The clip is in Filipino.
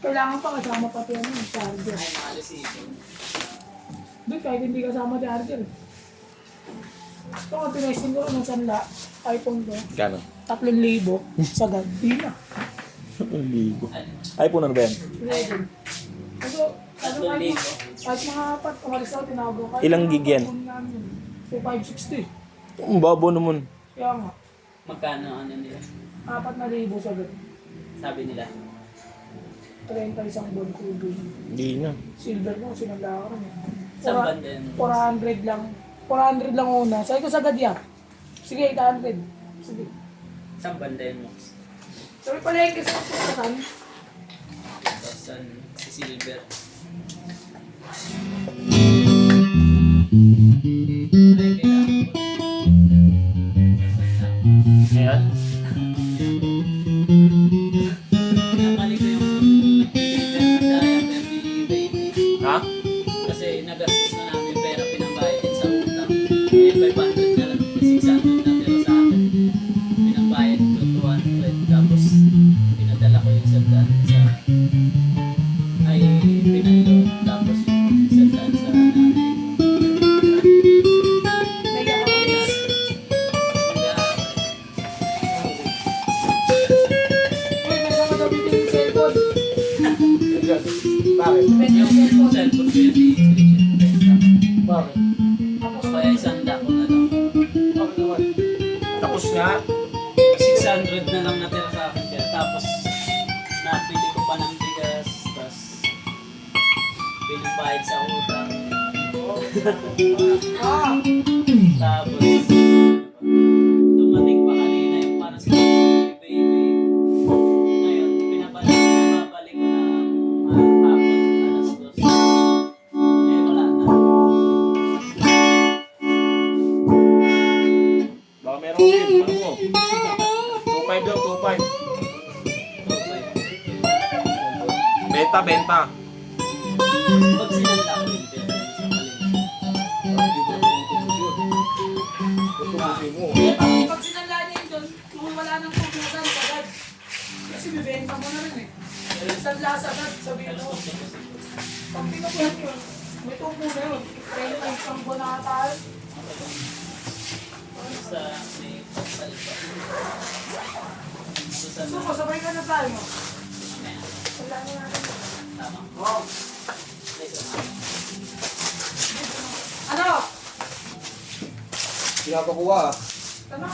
Kailangan pa kasama pati ano, yung charger. Ay, maalis ito. Doon kahit hindi kasama charger. Ito nga, tinesting ko rin ng sanla, iPhone ko. Gano? 3,000 sa di na. 1,000. iPhone ano ba yan? Kasi, ano kahit mga apat, umalis ako, tinawag ko. Ilang gig yan? 560. Ang babo naman. Kaya nga, Magkano ano nila? 4,000 sa ganun. Sabi nila. 30 isang buwan kubo. Hindi na. Silver mo, sinagla ko rin. Saan banda yun? 400 lang. 400 lang una. Sabi ko sa gadya. Sige, 800. Sige. Saan banda yun mo? Sabi pala yung kasi kung Saan si Silver? Ay, kailangan ko. Ngayon? Nakali ko yung Silver na daya pero ni Baby. Ha? Kasi nagastos na namin pera pinambayad din sa utang. Eh, 500 na lang, 600 na pero sa akin. Pinambayad ko 200 tapos pinadala ko yung sandaan sa ay pinalo tapos yung sandaan sa nanay. naiyak ako ulit. Uy, nasama daw dito yung cellphone. Bakit? Benta yung Yung cellphone. cellphone ko yun i-screenshot. Bakit? Tapos Kaya isanda ko na lang. Bakit naman? Tapos nga. 600 na lang natira sa akin kaya tapos nabili ko pa ng bigas tapos pinambayad sa utang ah, tapos dumating pa kanina yung para sa baby ngayon pinababalik ko na hapon alas 2 eh wala na Baka meron din. Ano mo? 2.5 daw, 2.5. Benta, benta. pag sinanda ko yung pera sa palengke. eh, pag sinala niya yun doon, kung wala nang pupusan, sagad. Kasi bibenta mo na rin eh. Sanla sagad, sabihin mo. Pag pinupunan yun, may tubo na yun. 30 isang buwan na tayo. Sa may pagpalit pa. So, sa So, kasabay ka na tayo mo. Ayan. Wala na natin. Tama. Wow. Listen. Ano? Pinapakuha. Ano?